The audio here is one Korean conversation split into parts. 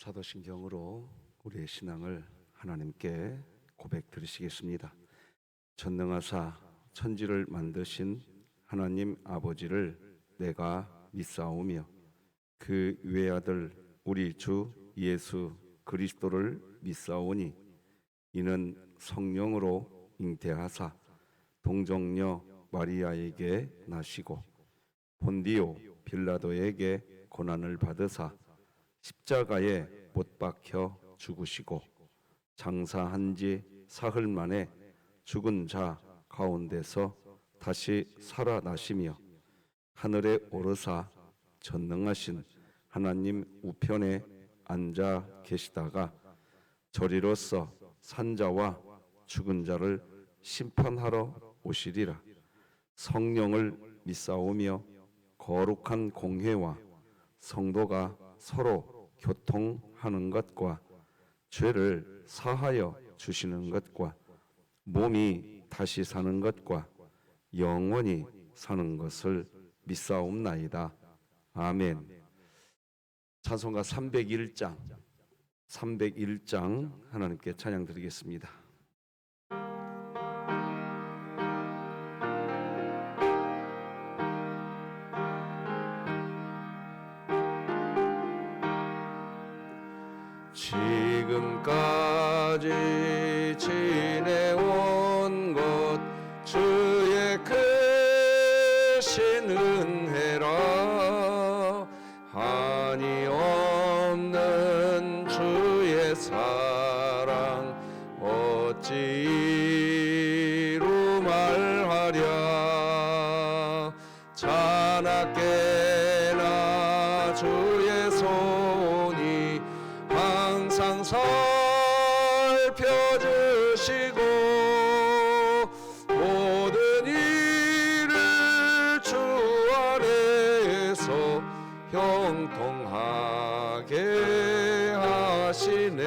사도신경으로 우리의 신앙을 하나님께 고백 드리시겠습니다. 전능하사 천지를 만드신 하나님 아버지를 내가 믿사오며 그 외아들 우리 주 예수 그리스도를 믿사오니 이는 성령으로 잉태하사 동정녀 마리아에게 나시고 본디오 빌라도에게 고난을 받으사 십자가에 못 박혀 죽으시고 장사한 지 사흘 만에 죽은 자 가운데서 다시 살아나시며 하늘에 오르사 전능하신 하나님 우편에 앉아 계시다가 저리로서 산자와 죽은 자를 심판하러 오시리라. 성령을 믿사오며 거룩한 공회와 성도가 서로 교통하는 것과 죄를 사하여 주시는 것과 몸이 다시 사는 것과 영원히 사는 것을 믿사옵나이다. 아멘. 찬송가 301장 하나님께 찬양 드리겠습니다. 지금까지 지내온 것 주의 크신 은혜라 한이 없는 주의 사랑 어찌 이루 말하랴 자나깨나 주의 손이 항상 살펴주시고 모든 일을 주 안에서 형통하게 하시네.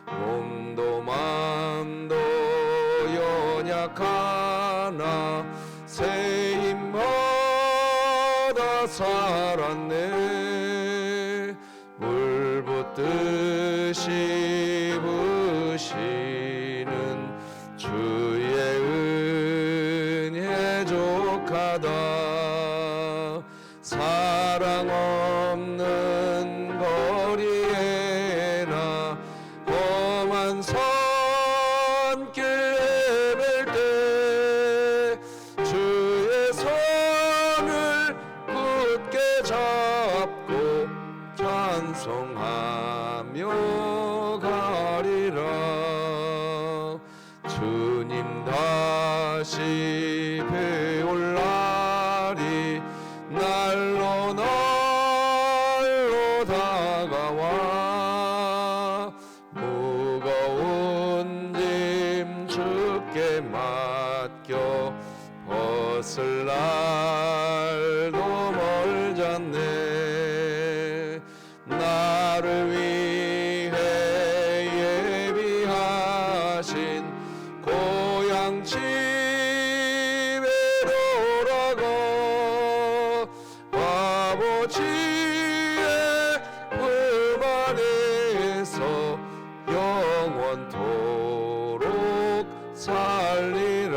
몸도 맘도 연약하나 새 힘마다 살았네. 물 붓듯이 부시는 주의 은혜 족하다. 사랑 없는 거리에나 험한 산길 헤맬 때 주의 손을 굳게 잡고 찬송하며 가리라. 주님 다시 배올 날이 날로 날로 다가와 무거운 짐 주께 맡겨 벗을 날도 멀잖네. 나를 위해 예비하신 고향 집에 돌아가 아버지의 품 안에서 영원토록 살리라.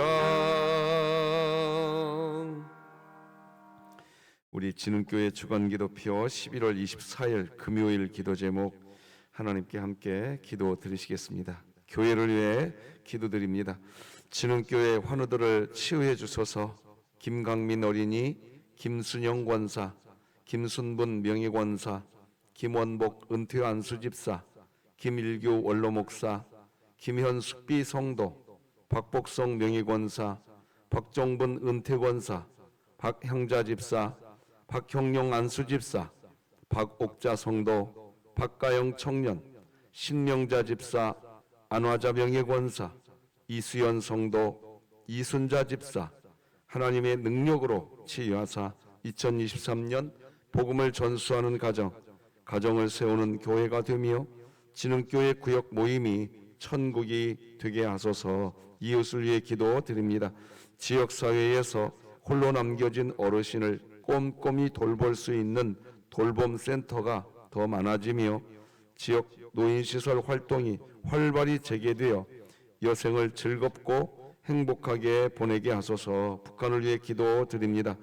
우리 진흥교회 주간기도표 11월 24일 금요일 기도 제목 하나님께 함께 기도 드리시겠습니다. 교회를 위해 기도드립니다. 진흥교회 환우들을 치유해 주소서. 김강민 어린이, 김순영 권사, 김순분 명예권사, 김원복 은퇴 안수집사, 김일규 원로목사, 김현숙 비성도, 박복성 명예권사, 박종분 은퇴권사, 박형자집사, 박형용 안수집사, 박옥자 성도, 박가영 청년, 신명자 집사, 안화자 명예권사, 이수연 성도, 이순자 집사, 하나님의 능력으로 치유하사 2023년 복음을 전수하는 가정을 세우는 교회가 되며 진흥교회 구역 모임이 천국이 되게 하소서. 이웃을 위해 기도드립니다. 지역사회에서 홀로 남겨진 어르신을 꼼꼼히 돌볼 수 있는 돌봄센터가 더 많아지며 지역 노인시설 활동이 활발히 재개되어 여생을 즐겁고 행복하게 보내게 하소서. 북한을 위해 기도드립니다.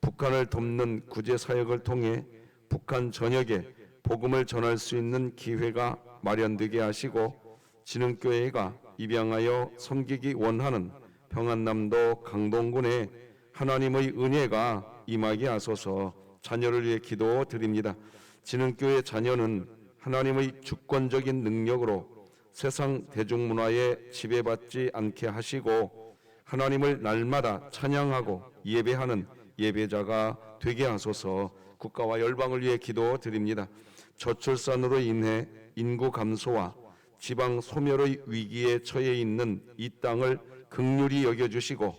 북한을 돕는 구제 사역을 통해 북한 전역에 복음을 전할 수 있는 기회가 마련되게 하시고 진흥교회가 입양하여 섬기기 원하는 평안남도 강동군에 하나님의 은혜가 임하게 하소서. 자녀를 위해 기도드립니다. 진흥교회 자녀는 하나님의 주권적인 능력으로 세상 대중문화에 지배받지 않게 하시고 하나님을 날마다 찬양하고 예배하는 예배자가 되게 하소서. 국가와 열방을 위해 기도드립니다. 저출산으로 인해 인구 감소와 지방 소멸의 위기에 처해 있는 이 땅을 긍휼히 여겨주시고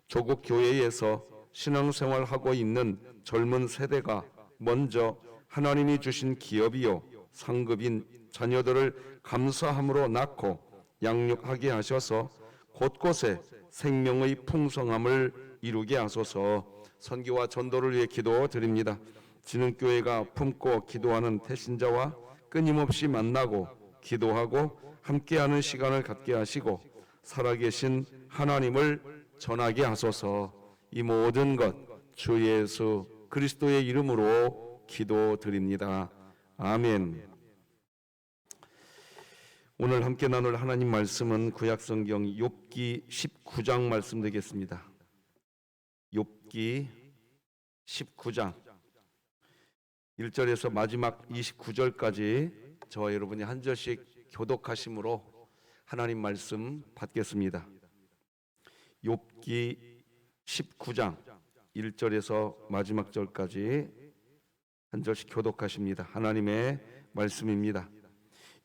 조국 교회에서 신앙생활하고 있는 젊은 세대가 먼저 하나님이 주신 기업이요 상급인 자녀들을 감사함으로 낳고 양육하게 하셔서 곳곳에 생명의 풍성함을 이루게 하소서. 선교와 전도를 위해 기도드립니다. 진흥교회가 품고 기도하는 태신자와 끊임없이 만나고 기도하고 함께하는 시간을 갖게 하시고 살아계신 하나님을 전하게 하소서. 이 모든 것 주 예수 그리스도의 이름으로 기도드립니다. 아멘. 오늘 함께 나눌 하나님 말씀은 구약성경 욥기 19장 말씀 되겠습니다. 욥기 19장 1절에서 마지막 29절까지 저와 여러분이 한 절씩 교독하심으로 하나님 말씀 받겠습니다. 욥기 19장 1절에서 마지막 절까지 한 절씩 교독하십니다. 하나님의 말씀입니다.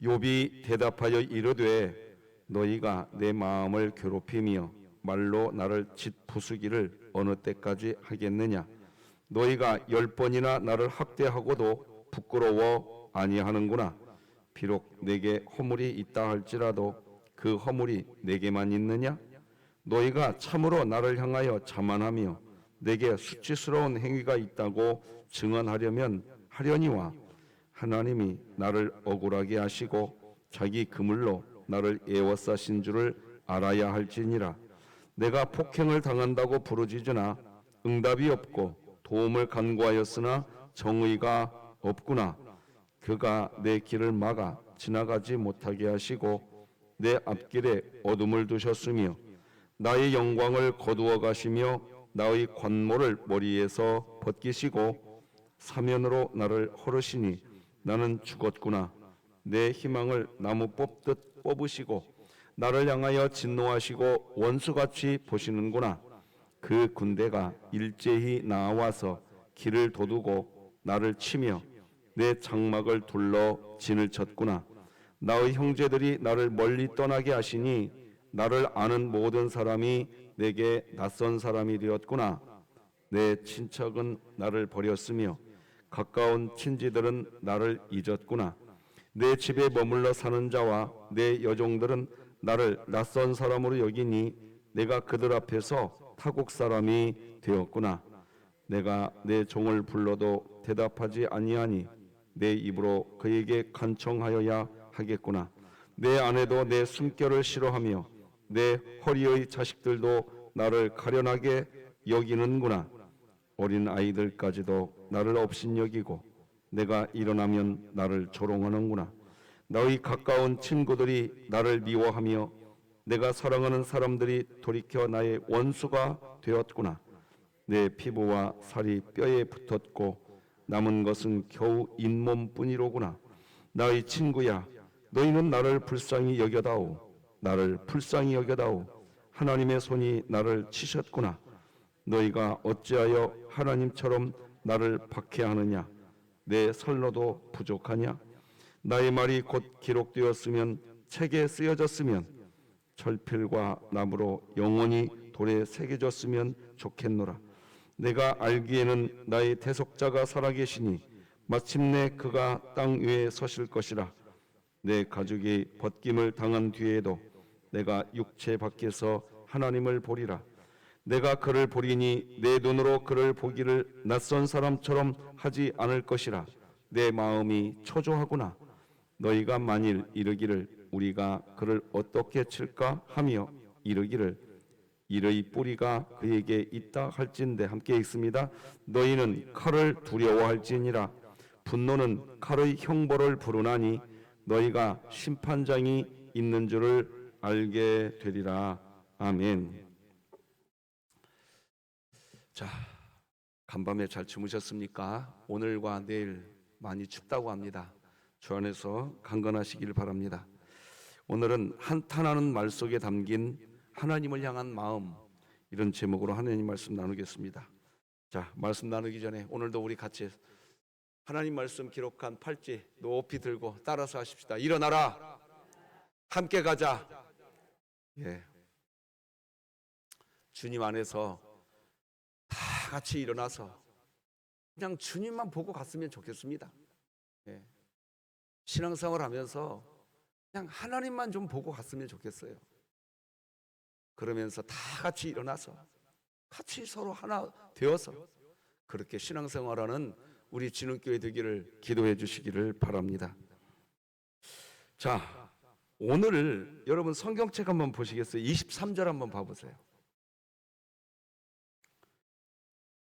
욥이 대답하여 이르되 너희가 내 마음을 괴롭히며 말로 나를 짓부수기를 어느 때까지 하겠느냐. 너희가 10번이나 나를 학대하고도 부끄러워 아니하는구나. 비록 내게 허물이 있다 할지라도 그 허물이 내게만 있느냐. 너희가 참으로 나를 향하여 자만하며 내게 수치스러운 행위가 있다고 증언하려면 하려니와 하나님이 나를 억울하게 하시고 자기 그물로 나를 에워싸신 줄을 알아야 할지니라. 내가 폭행을 당한다고 부르짖으나 응답이 없고 도움을 간구하였으나 정의가 없구나. 그가 내 길을 막아 지나가지 못하게 하시고 내 앞길에 어둠을 두셨으며 나의 영광을 거두어 가시며 나의 관모를 머리에서 벗기시고 사면으로 나를 헐으시니 나는 죽었구나. 내 희망을 나무 뽑듯 뽑으시고 나를 향하여 진노하시고 원수같이 보시는구나. 그 군대가 일제히 나와서 길을 도두고 나를 치며 내 장막을 둘러 진을 쳤구나. 나의 형제들이 나를 멀리 떠나게 하시니 나를 아는 모든 사람이 내게 낯선 사람이 되었구나. 내 친척은 나를 버렸으며 가까운 친지들은 나를 잊었구나. 내 집에 머물러 사는 자와 내 여종들은 나를 낯선 사람으로 여기니 내가 그들 앞에서 타국 사람이 되었구나. 내가 내 종을 불러도 대답하지 아니하니 내 입으로 그에게 간청하여야 하겠구나. 내 아내도 내 숨결을 싫어하며 내 허리의 자식들도 나를 가련하게 여기는구나. 어린 아이들까지도 나를 업신여기고 내가 일어나면 나를 조롱하는구나. 너희 가까운 친구들이 나를 미워하며 내가 사랑하는 사람들이 돌이켜 나의 원수가 되었구나. 내 피부와 살이 뼈에 붙었고 남은 것은 겨우 잇몸뿐이로구나. 나의 친구야, 너희는 나를 불쌍히 여겨다오. 나를 불쌍히 여겨다오. 하나님의 손이 나를 치셨구나. 너희가 어찌하여 하나님처럼 나를 박해하느냐. 내 설로도 부족하냐. 나의 말이 곧 기록되었으면 책에 쓰여졌으면 철필과 나무로 영원히 돌에 새겨졌으면 좋겠노라. 내가 알기에는 나의 대속자가 살아계시니 마침내 그가 땅 위에 서실 것이라. 내 가족이 벗김을 당한 뒤에도 내가 육체 밖에서 하나님을 보리라. 내가 그를 보리니 내 눈으로 그를 보기를 낯선 사람처럼 하지 않을 것이라. 내 마음이 초조하구나. 너희가 만일 이르기를 우리가 그를 어떻게 칠까 하며 이르기를 이의 뿌리가 그에게 있다 할진대. 함께 읽습니다. 너희는 칼을 두려워할지니라. 분노는 칼의 형벌을 부르나니 너희가 심판장이 있는 줄을 알게 되리라. 아멘. 자, 간밤에 잘 주무셨습니까? 오늘과 내일 많이 춥다고 합니다. 주 안에서 강건하시길 바랍니다. 오늘은 한탄하는 말 속에 담긴 하나님을 향한 마음, 이런 제목으로 하나님 말씀 나누겠습니다. 자, 말씀 나누기 전에 오늘도 우리 같이 하나님 말씀 기록한 팔찌 높이 들고 따라서 하십시다. 일어나라, 함께 가자. 예. 주님 안에서 다 같이 일어나서 그냥 주님만 보고 갔으면 좋겠습니다. 예. 신앙생활 하면서 그냥 하나님만 좀 보고 갔으면 좋겠어요. 그러면서 다 같이 일어나서 같이 서로 하나 되어서 그렇게 신앙생활하는 우리 진흥교회 되기를 기도해 주시기를 바랍니다. 자, 오늘 여러분 성경책 한번 보시겠어요? 23절 한번 봐보세요.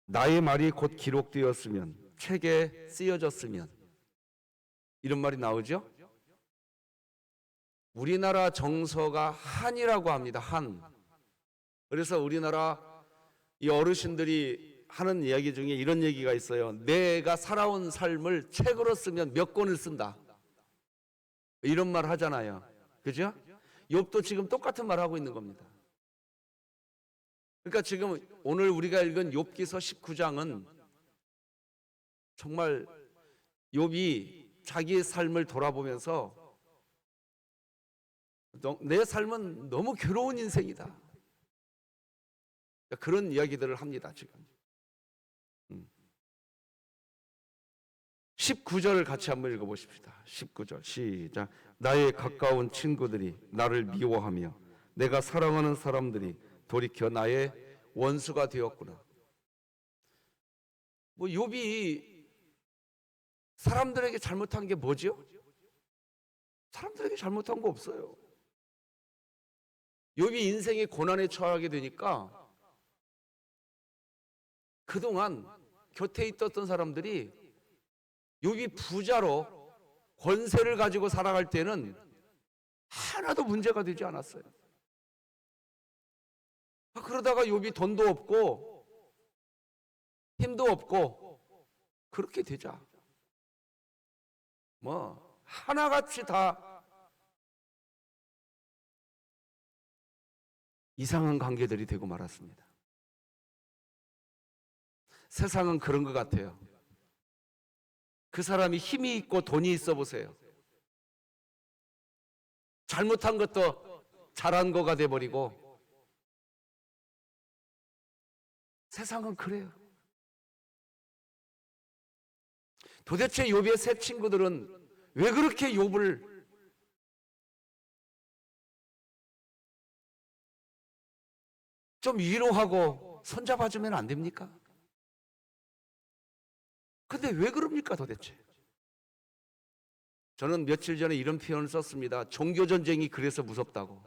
나의 말이 곧 기록되었으면, 책에 쓰여졌으면, 이런 말이 나오죠? 우리나라 정서가 한이라고 합니다. 한. 그래서 우리나라 이 어르신들이 하는 이야기 중에 이런 얘기가 있어요. 내가 살아온 삶을 책으로 쓰면 몇 권을 쓴다, 이런 말 하잖아요. 그죠? 욥도 지금 똑같은 말 하고 있는 겁니다. 그러니까 지금 오늘 우리가 읽은 욥기서 19장은 정말 욥이 자기의 삶을 돌아보면서 내 삶은 너무 괴로운 인생이다, 그런 이야기들을 합니다. 지금 19절을 같이 한번 읽어보십시다. 19절 시작. 나의 가까운 친구들이 나를 미워하며 내가 사랑하는 사람들이 돌이켜 나의 원수가 되었구나. 뭐 욥이 사람들에게 잘못한 게 뭐죠? 사람들에게 잘못한 거 없어요. 욥이 인생의 고난에 처하게 되니까 그동안 곁에 있었던 사람들이 욥이 부자로 권세를 가지고 살아갈 때는 하나도 문제가 되지 않았어요. 그러다가 욥이 돈도 없고 힘도 없고 그렇게 되자 뭐 하나같이 다 이상한 관계들이 되고 말았습니다. 세상은 그런 것 같아요. 그 사람이 힘이 있고 돈이 있어 보세요. 잘못한 것도 잘한 거가 돼버리고. 세상은 그래요. 도대체 욥의 세 친구들은 왜 그렇게 욥을 좀 위로하고 손잡아주면 안 됩니까? 근데 왜 그럽니까 도대체? 저는 며칠 전에 이런 표현을 썼습니다. 종교전쟁이 그래서 무섭다고.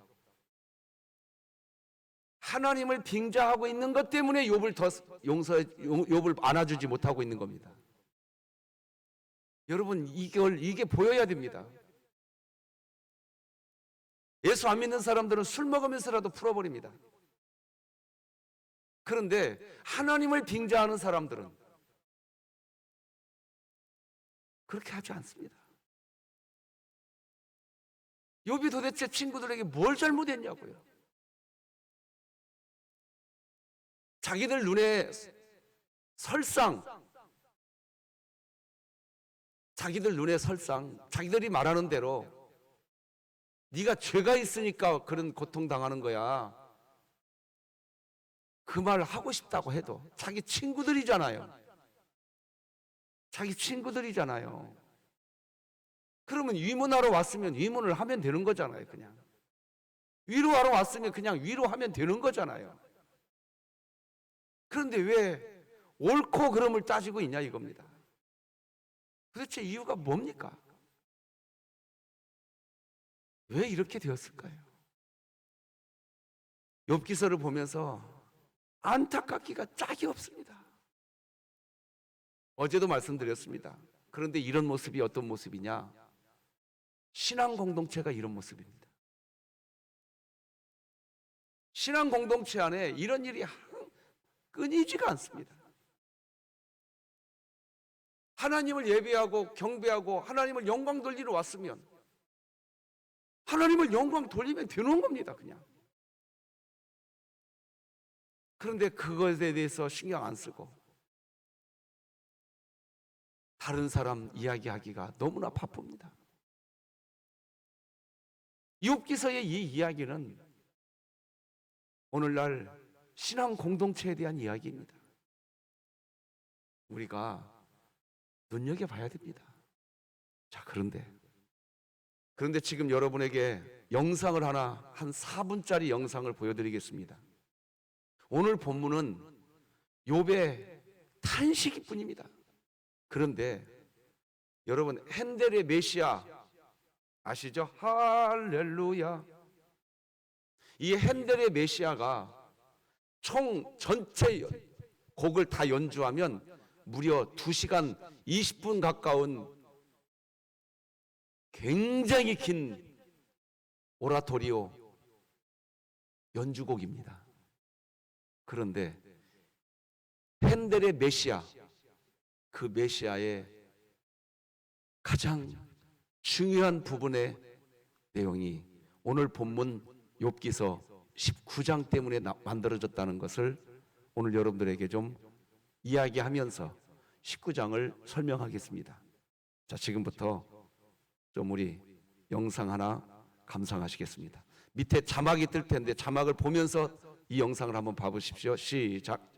하나님을 빙자하고 있는 것 때문에 욥을 안아주지 못하고 있는 겁니다. 여러분, 이게 보여야 됩니다. 예수 안 믿는 사람들은 술 먹으면서라도 풀어버립니다. 그런데 하나님을 빙자하는 사람들은 그렇게 하지 않습니다. 욥이 도대체 친구들에게 뭘 잘못했냐고요. 자기들 눈에 설상 자기들이 말하는 대로 네가 죄가 있으니까 그런 고통당하는 거야, 그 말 하고 싶다고 해도 자기 친구들이잖아요. 그러면 위문하러 왔으면 위문을 하면 되는 거잖아요. 그냥 위로하러 왔으면 그냥 위로하면 되는 거잖아요. 그런데 왜 옳고 그름을 따지고 있냐 이겁니다. 도대체 이유가 뭡니까? 왜 이렇게 되었을까요? 욥기서를 보면서 안타깝기가 짝이 없습니다. 어제도 말씀드렸습니다. 그런데 이런 모습이 어떤 모습이냐? 신앙 공동체가 이런 모습입니다. 신앙 공동체 안에 이런 일이 끊이지가 않습니다. 하나님을 예배하고 경배하고 하나님을 영광 돌리러 왔으면 하나님을 영광 돌리면 되는 겁니다, 그냥. 그런데 그것에 대해서 신경 안 쓰고 다른 사람 이야기하기가 너무나 바쁩니다. 욥기서의 이 이야기는 오늘날 신앙 공동체에 대한 이야기입니다. 우리가 눈여겨봐야 됩니다. 자, 그런데 지금 여러분에게 영상을 하나, 한 4분짜리 영상을 보여드리겠습니다. 오늘 본문은 욥의 탄식일 뿐입니다. 그런데 여러분, 핸델의 메시아 아시죠? 할렐루야. 이 핸델의 메시아가 총 전체 곡을 다 연주하면 무려 2시간 20분 가까운 굉장히 긴 오라토리오 연주곡입니다. 그런데 핸델의 메시아, 그 메시아의 가장 중요한 부분의 내용이 오늘 본문 욥기서 19장 때문에 만들어졌다는 것을 오늘 여러분들에게 좀 이야기하면서 19장을 설명하겠습니다. 자, 지금부터 좀 우리 영상 하나 감상하시겠습니다. 밑에 자막이 뜰 텐데 자막을 보면서 이 영상을 한번 봐보십시오. 시작.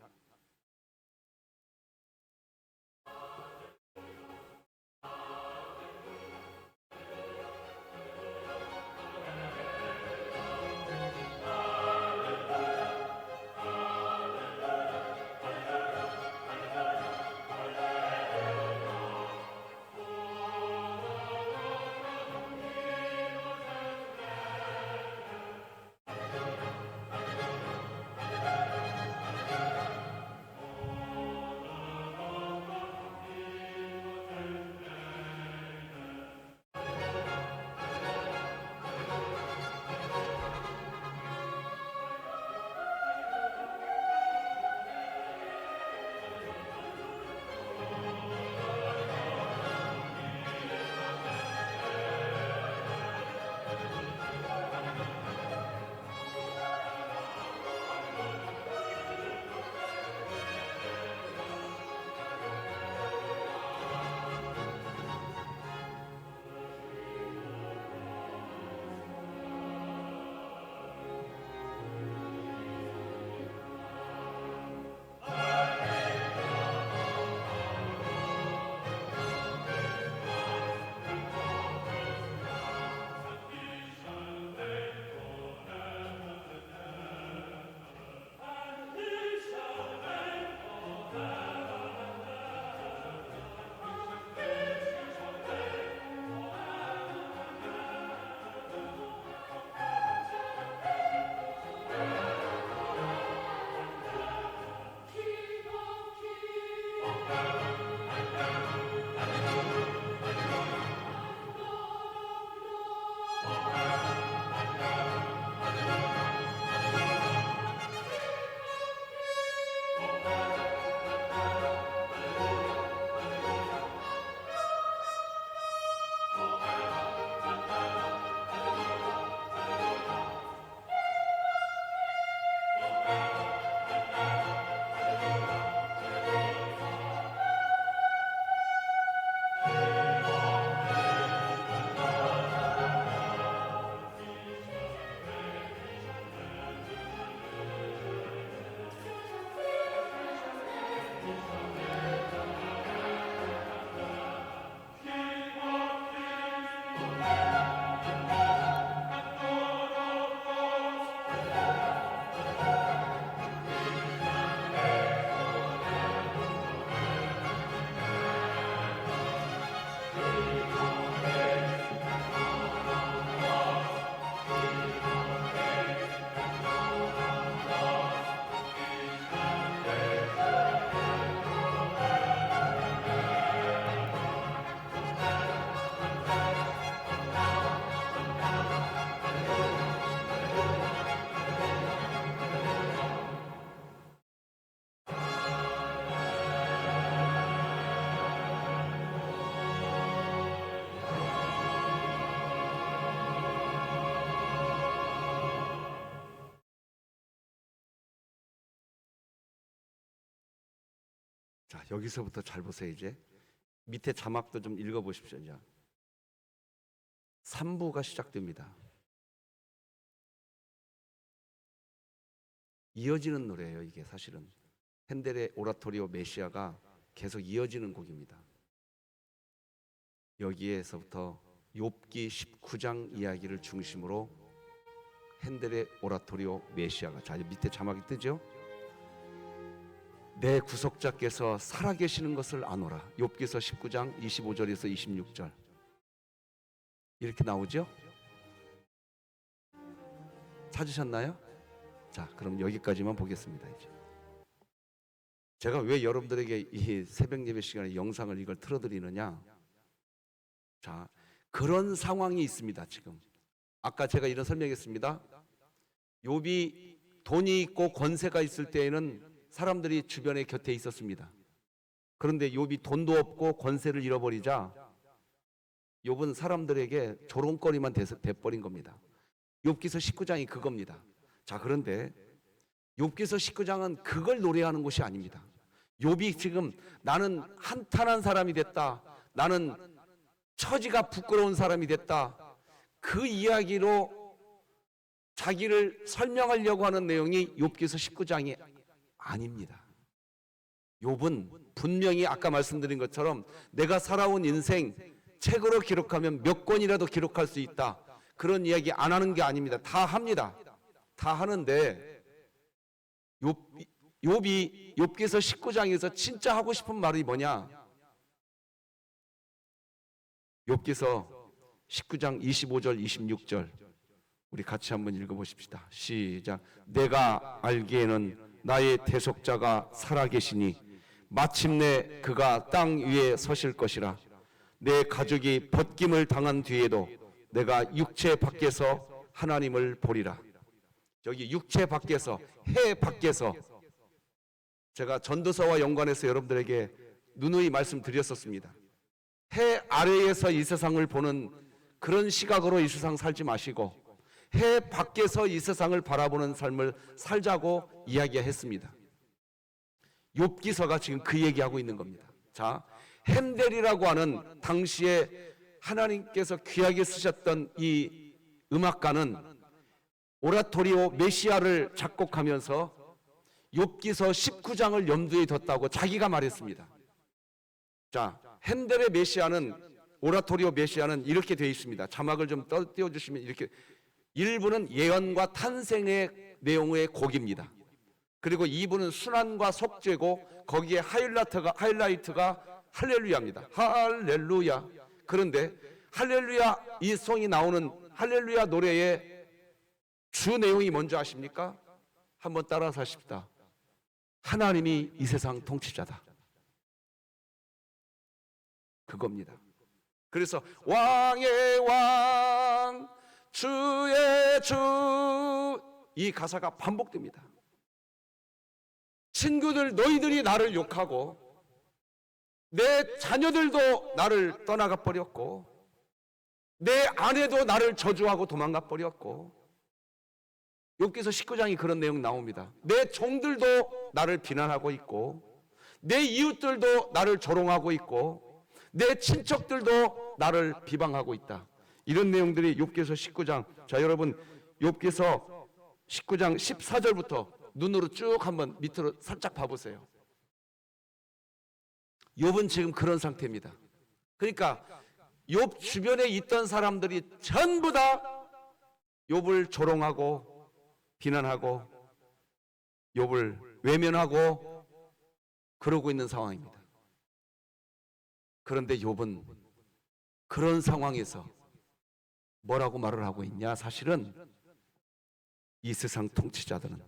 자, 여기서부터 잘 보세요. 이제 밑에 자막도 좀 읽어보십시오. 이제 3부가 시작됩니다. 이어지는 노래예요. 이게 사실은 핸델의 오라토리오 메시아가 계속 이어지는 곡입니다. 여기에서부터 욥기 19장 이야기를 중심으로 핸델의 오라토리오 메시아가, 자, 밑에 자막이 뜨죠? 내 구속자께서 살아계시는 것을 아노라. 욥기서 19장 25절에서 26절 이렇게 나오죠? 찾으셨나요? 자, 그럼 여기까지만 보겠습니다. 이제 제가 왜 여러분들에게 이 새벽 예배 시간에 영상을 이걸 틀어드리느냐? 자, 그런 상황이 있습니다. 지금 아까 제가 이런 설명했습니다. 욥이 돈이 있고 권세가 있을 때에는 사람들이 주변에 곁에 있었습니다. 그런데 욥이 돈도 없고 권세를 잃어버리자 욥은 사람들에게 조롱거리만 돼버린 겁니다. 욥기서 19장이 그겁니다. 자, 그런데 욥기서 19장은 그걸 노래하는 것이 아닙니다. 욥이 지금 나는 한탄한 사람이 됐다, 나는 처지가 부끄러운 사람이 됐다, 그 이야기로 자기를 설명하려고 하는 내용이 욥기서 19장이 아닙니다. 욥은 분명히 아까 말씀드린 것처럼 내가 살아온 인생 책으로 기록하면 몇 권이라도 기록할 수 있다, 그런 이야기 안 하는 게 아닙니다. 다 합니다. 다 하는데 욥이 욥기서 19장에서 진짜 하고 싶은 말이 뭐냐? 욥기서 19장 25절 26절 우리 같이 한번 읽어보십시다. 시작. 내가 알기에는 나의 대속자가 살아계시니 마침내 그가 땅 위에 서실 것이라. 내 가족이 벗김을 당한 뒤에도 내가 육체 밖에서 하나님을 보리라. 여기 육체 밖에서, 해 밖에서, 제가 전도서와 연관해서 여러분들에게 누누이 말씀드렸었습니다. 해 아래에서 이 세상을 보는 그런 시각으로 이 세상 살지 마시고 해 밖에서 이 세상을 바라보는 삶을 살자고 이야기했습니다. 욥기서가 지금 그 얘기하고 있는 겁니다. 자, 핸델이라고 하는 당시에 하나님께서 귀하게 쓰셨던 이 음악가는 오라토리오 메시아를 작곡하면서 욥기서 19장을 염두에 뒀다고 자기가 말했습니다. 자, 핸델의 메시아는, 오라토리오 메시아는 이렇게 되어 있습니다. 자막을 좀 띄워주시면 이렇게, 1부는 예언과 탄생의 내용의 곡입니다. 그리고 2부는 순환과 속죄고 거기에 하이라이트가 할렐루야입니다. 할렐루야. 그런데 할렐루야, 이 송이 나오는 할렐루야 노래의 주 내용이 뭔지 아십니까? 한번 따라서 하십시다. 하나님이 이 세상 통치자다. 그겁니다. 그래서 왕의 왕, 주의 주, 이 가사가 반복됩니다. 친구들, 너희들이 나를 욕하고 내 자녀들도 나를 떠나가 버렸고 내 아내도 나를 저주하고 도망가 버렸고, 욥기서 19장이 그런 내용 나옵니다. 내 종들도 나를 비난하고 있고 내 이웃들도 나를 조롱하고 있고 내 친척들도 나를 비방하고 있다. 이런 내용들이 욥기서 19장. 자, 여러분 욥기서 19장 14절부터 눈으로 쭉 한번 밑으로 살짝 봐보세요. 욥은 지금 그런 상태입니다. 그러니까 욥 주변에 있던 사람들이 전부 다 욥을 조롱하고 비난하고 욥을 외면하고 그러고 있는 상황입니다. 그런데 욥은 그런 상황에서 뭐라고 말을 하고 있냐? 사실은 이 세상 통치자들은,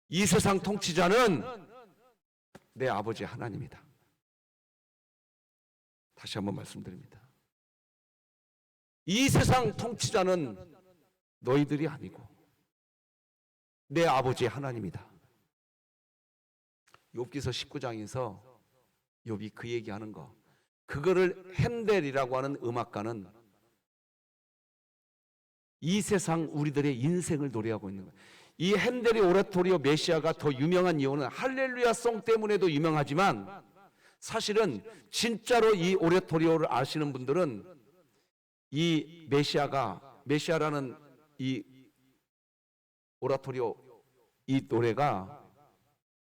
이 세상 통치자는 내 아버지 하나님이다. 다시 한번 말씀드립니다. 이 세상 통치자는 너희들이 아니고 내 아버지 하나님이다. 욥기서 19장에서 욥이 그 얘기하는 거, 그거를 핸델이라고 하는 음악가는 이 세상 우리들의 인생을 노래하고 있는 거예요. 이 핸델의 오라토리오 메시아가 더 유명한 이유는 할렐루야송 때문에도 유명하지만 사실은 진짜로 이 오라토리오를 아시는 분들은 이 메시아라는 이 오라토리오 이 노래가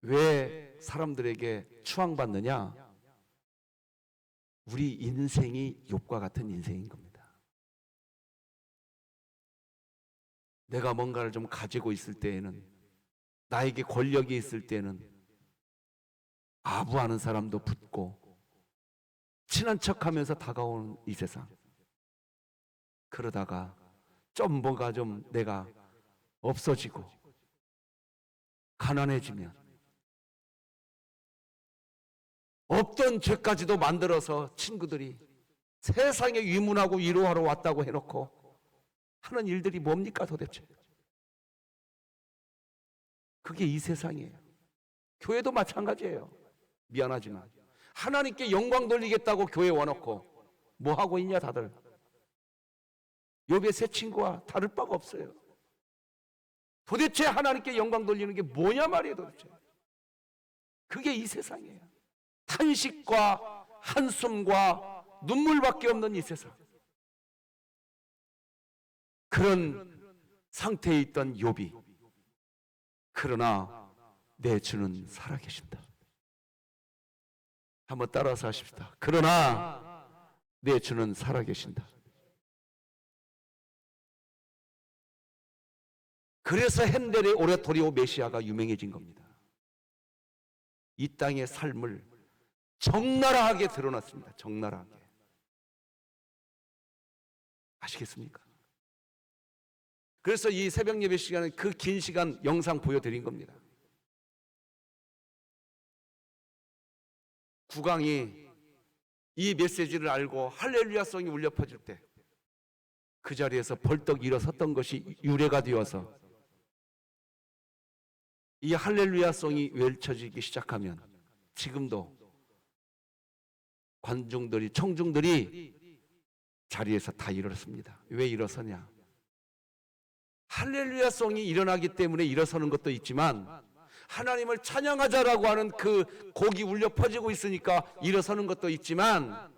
왜 사람들에게 추앙받느냐? 우리 인생이 욥과 같은 인생인 겁니다. 내가 뭔가를 좀 가지고 있을 때에는, 나에게 권력이 있을 때는 아부하는 사람도 붙고 친한 척하면서 다가오는 이 세상. 그러다가 좀 뭔가 좀 내가 없어지고 가난해지면 없던 죄까지도 만들어서 친구들이 세상에 위문하고 위로하러 왔다고 해놓고 하는 일들이 뭡니까 도대체? 그게 이 세상이에요. 교회도 마찬가지예요. 미안하지만 하나님께 영광 돌리겠다고 교회 와놓고 뭐 하고 있냐 다들. 욥의 세 친구와 다를 바가 없어요. 도대체 하나님께 영광 돌리는 게 뭐냐 말이에요 도대체. 그게 이 세상이에요. 탄식과 한숨과 눈물밖에 없는 이 세상. 그런 상태에 있던 욥이, 그러나 내 주는 살아계신다. 한번 따라서 하십시다. 그러나 내 주는 살아계신다. 그래서 핸델의 오라토리오 메시아가 유명해진 겁니다. 이 땅의 삶을 적나라하게 드러났습니다. 적나라하게. 아시겠습니까? 그래서 이 새벽 예배 시간에 그 긴 시간 영상 보여드린 겁니다. 국왕이 이 메시지를 알고 할렐루야성이 울려 퍼질 때 그 자리에서 벌떡 일어섰던 것이 유래가 되어서 이 할렐루야성이 외쳐지기 시작하면 지금도 관중들이, 청중들이 자리에서 다 일어섭니다. 왜 일어서냐? 할렐루야성이 일어나기 때문에 일어서는 것도 있지만 하나님을 찬양하자라고 하는 그 곡이 울려 퍼지고 있으니까 일어서는 것도 있지만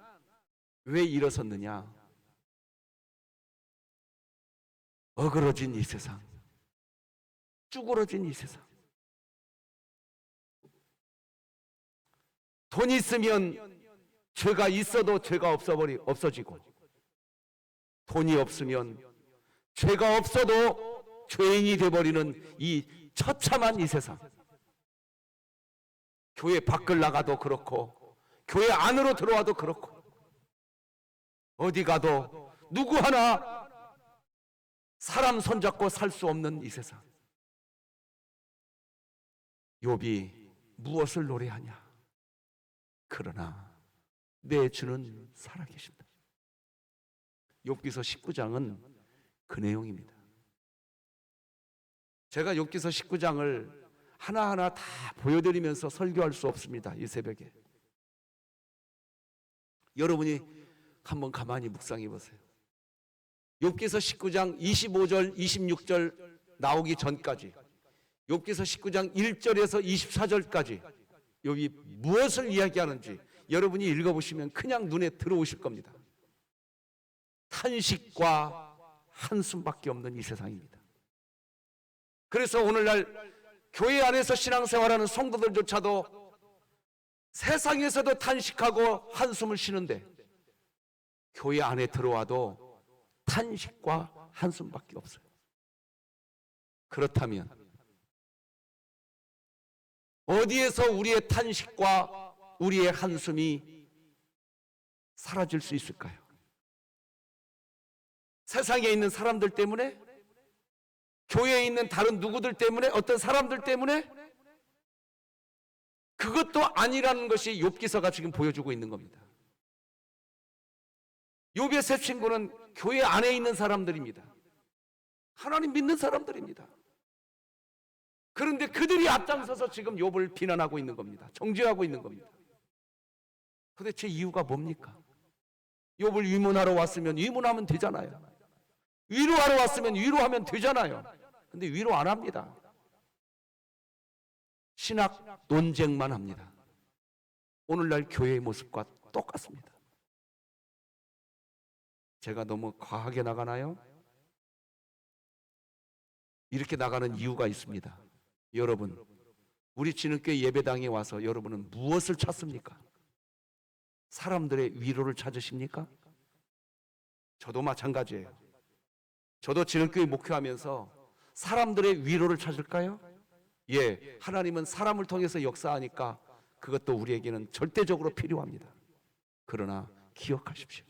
왜 일어섰느냐? 어그러진 이 세상, 쭈그러진 이 세상. 돈 있으면 죄가 있어도 죄가 없어지고, 돈이 없으면 죄가 없어도 죄인이 되어버리는 이 처참한 이 세상. 교회 밖을 나가도 그렇고 교회 안으로 들어와도 그렇고 어디 가도 누구 하나 사람 손잡고 살 수 없는 이 세상. 욥이 무엇을 노래하냐? 그러나 내 주는 살아계신다. 욥기서 19장은 그 내용입니다. 제가 욥기서 19장을 하나하나 다 보여드리면서 설교할 수 없습니다. 이 새벽에. 여러분이 한번 가만히 묵상해 보세요. 욥기서 19장 25절, 26절 나오기 전까지, 욥기서 19장 1절에서 24절까지 욥이 무엇을 이야기하는지 여러분이 읽어보시면 그냥 눈에 들어오실 겁니다. 탄식과 한숨밖에 없는 이 세상입니다. 그래서 오늘날 교회 안에서 신앙생활하는 성도들조차도 세상에서도 탄식하고 한숨을 쉬는데 교회 안에 들어와도 탄식과 한숨밖에 없어요. 그렇다면 어디에서 우리의 탄식과 우리의 한숨이 사라질 수 있을까요? 세상에 있는 사람들 때문에? 교회에 있는 다른 누구들 때문에? 어떤 사람들 때문에? 그것도 아니라는 것이 욥기서가 지금 보여주고 있는 겁니다. 욥의 세 친구는 교회 안에 있는 사람들입니다. 하나님 믿는 사람들입니다. 그런데 그들이 앞장서서 지금 욥을 비난하고 있는 겁니다. 정죄하고 있는 겁니다. 도대체 이유가 뭡니까? 욥을 위문하러 왔으면 위문하면 되잖아요. 위로하러 왔으면 위로하면 되잖아요. 근데 위로 안 합니다. 신학 논쟁만 합니다. 오늘날 교회의 모습과 똑같습니다. 제가 너무 과하게 나가나요? 이렇게 나가는 이유가 있습니다. 여러분, 우리 진흥교회 예배당에 와서 여러분은 무엇을 찾습니까? 사람들의 위로를 찾으십니까? 저도 마찬가지예요. 저도 진흥교회 목회하면서 사람들의 위로를 찾을까요? 예, 하나님은 사람을 통해서 역사하니까 그것도 우리에게는 절대적으로 필요합니다. 그러나 기억하십시오.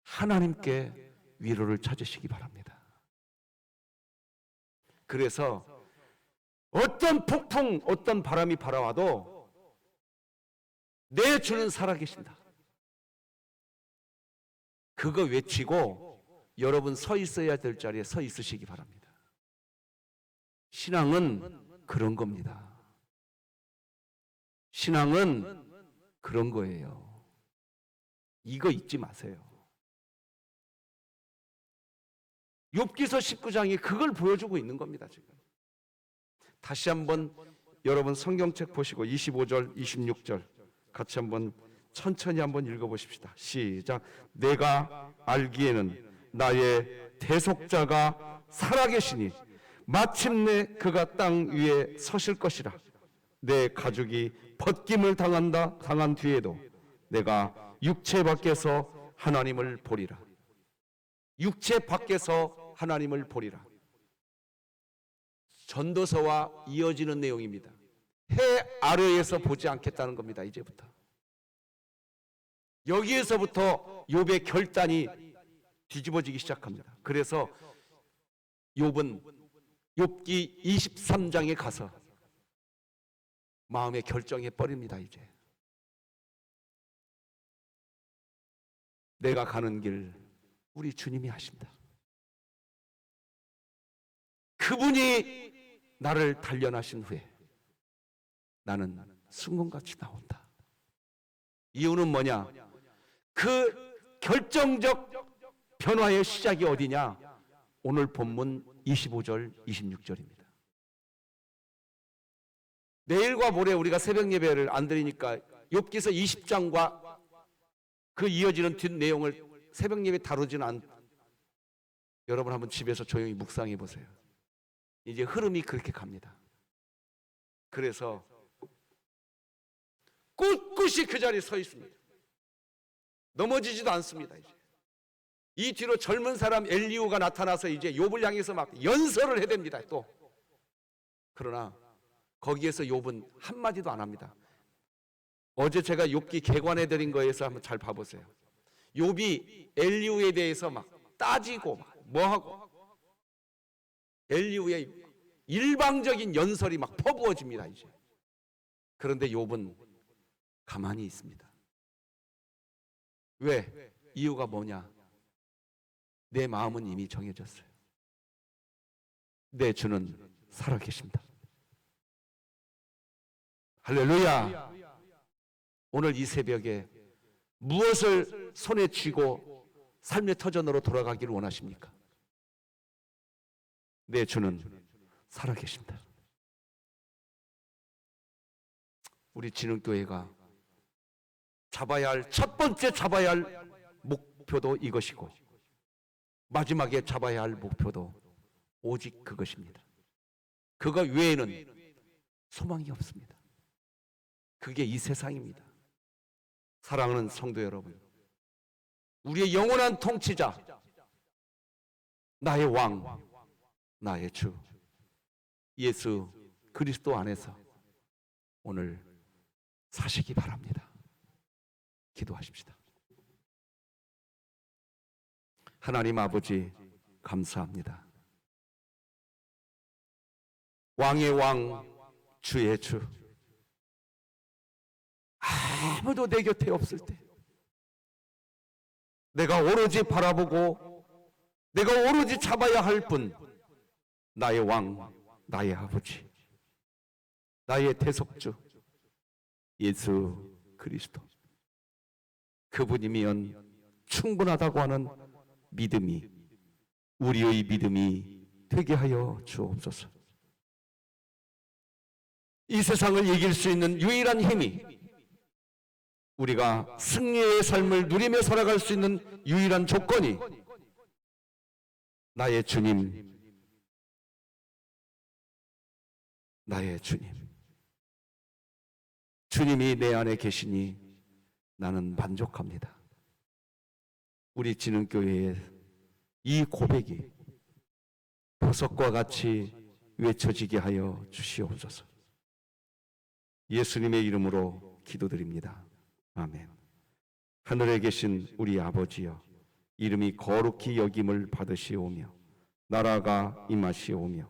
하나님께 위로를 찾으시기 바랍니다. 그래서 어떤 폭풍, 어떤 바람이 바라와도 내 주는 살아계신다. 그거 외치고 여러분 서 있어야 될 자리에 서 있으시기 바랍니다. 신앙은 그런 겁니다. 신앙은 그런 거예요. 이거 잊지 마세요. 욥기서 19장이 그걸 보여주고 있는 겁니다. 지금 다시 한번 여러분 성경책 보시고 25절, 26절 같이 한번 천천히 한번 읽어보십시다. 시작. 내가 알기에는 나의 대속자가 살아계시니 마침내 그가 땅 위에 서실 것이라. 내 가죽이 벗김을 당한 뒤에도 내가 육체 밖에서 하나님을 보리라. 육체 밖에서 하나님을 보리라. 전도서와 이어지는 내용입니다. 해 아래에서 보지 않겠다는 겁니다. 이제부터. 여기에서부터 욥의 결단이 뒤집어지기 시작합니다. 그래서 욥은 욥기 23장에 가서 마음에 결정해 버립니다. 이제 내가 가는 길 우리 주님이 하신다. 그분이 나를 단련하신 후에 나는 순금같이 나온다. 이유는 뭐냐? 그 결정적 변화의 시작이 어디냐? 오늘 본문 25절, 26절입니다. 내일과 모레 우리가 새벽 예배를 안 드리니까 욥기서 20장과 그 이어지는 뒷내용을 새벽 예배 다루지는 않. 여러분 한번 집에서 조용히 묵상해 보세요. 이제 흐름이 그렇게 갑니다. 그래서 꿋꿋이 그 자리에 서 있습니다. 넘어지지도 않습니다. 이제 이 뒤로 젊은 사람 엘리후가 나타나서 이제 욥을 향해서 막 연설을 해댑니다. 또 그러나 거기에서 욥은 한마디도 안 합니다. 어제 제가 욥기 개관해 드린 거에서 한번 잘 봐보세요. 욥이 엘리후에 대해서 막 따지고 막 뭐하고 엘리후의 일방적인 연설이 막 퍼부어집니다. 이제 그런데 욥은 가만히 있습니다. 왜? 이유가 뭐냐? 내 마음은 이미 정해졌어요. 내 주는 살아계십니다. 할렐루야. 오늘 이 새벽에 무엇을 손에 쥐고 삶의 터전으로 돌아가기를 원하십니까? 내 주는 살아계신다. 우리 진흥교회가 첫 번째 잡아야 할 목표도 이것이고 마지막에 잡아야 할 목표도 오직 그것입니다. 그거 외에는 소망이 없습니다. 그게 이 세상입니다. 사랑하는 성도 여러분, 우리의 영원한 통치자, 나의 왕, 나의 주 예수 그리스도 안에서 오늘 사시기 바랍니다. 기도하십시다. 하나님 아버지 감사합니다. 왕의 왕, 주의 주, 아무도 내 곁에 없을 때 내가 오로지 바라보고 내가 오로지 잡아야 할 분, 나의 왕, 나의 아버지, 나의 대속주 예수 그리스도, 그분이면 충분하다고 하는 믿음이 우리의 믿음이 되게 하여 주옵소서. 이 세상을 이길 수 있는 유일한 힘이, 우리가 승리의 삶을 누리며 살아갈 수 있는 유일한 조건이 나의 주님, 나의 주님. 주님이 내 안에 계시니 나는 만족합니다. 우리 진흥교회의 이 고백이 보석과 같이 외쳐지게 하여 주시옵소서. 예수님의 이름으로 기도드립니다. 아멘. 하늘에 계신 우리 아버지여, 이름이 거룩히 여김을 받으시오며 나라가 임하시오며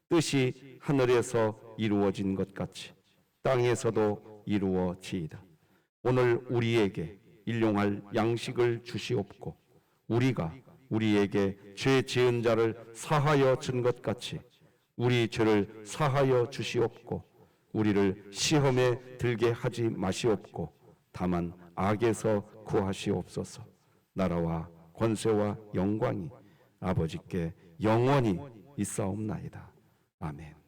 뜻이 하늘에서 이루어진 것 같이 땅에서도 이루어지이다. 오늘 우리에게 일용할 양식을 주시옵고 우리가 우리에게 죄 지은 자를 사하여 준 것 같이 우리 죄를 사하여 주시옵고 우리를 시험에 들게 하지 마시옵고 다만 악에서 구하시옵소서. 나라와 권세와 영광이 아버지께 영원히 있사옵나이다. 아멘.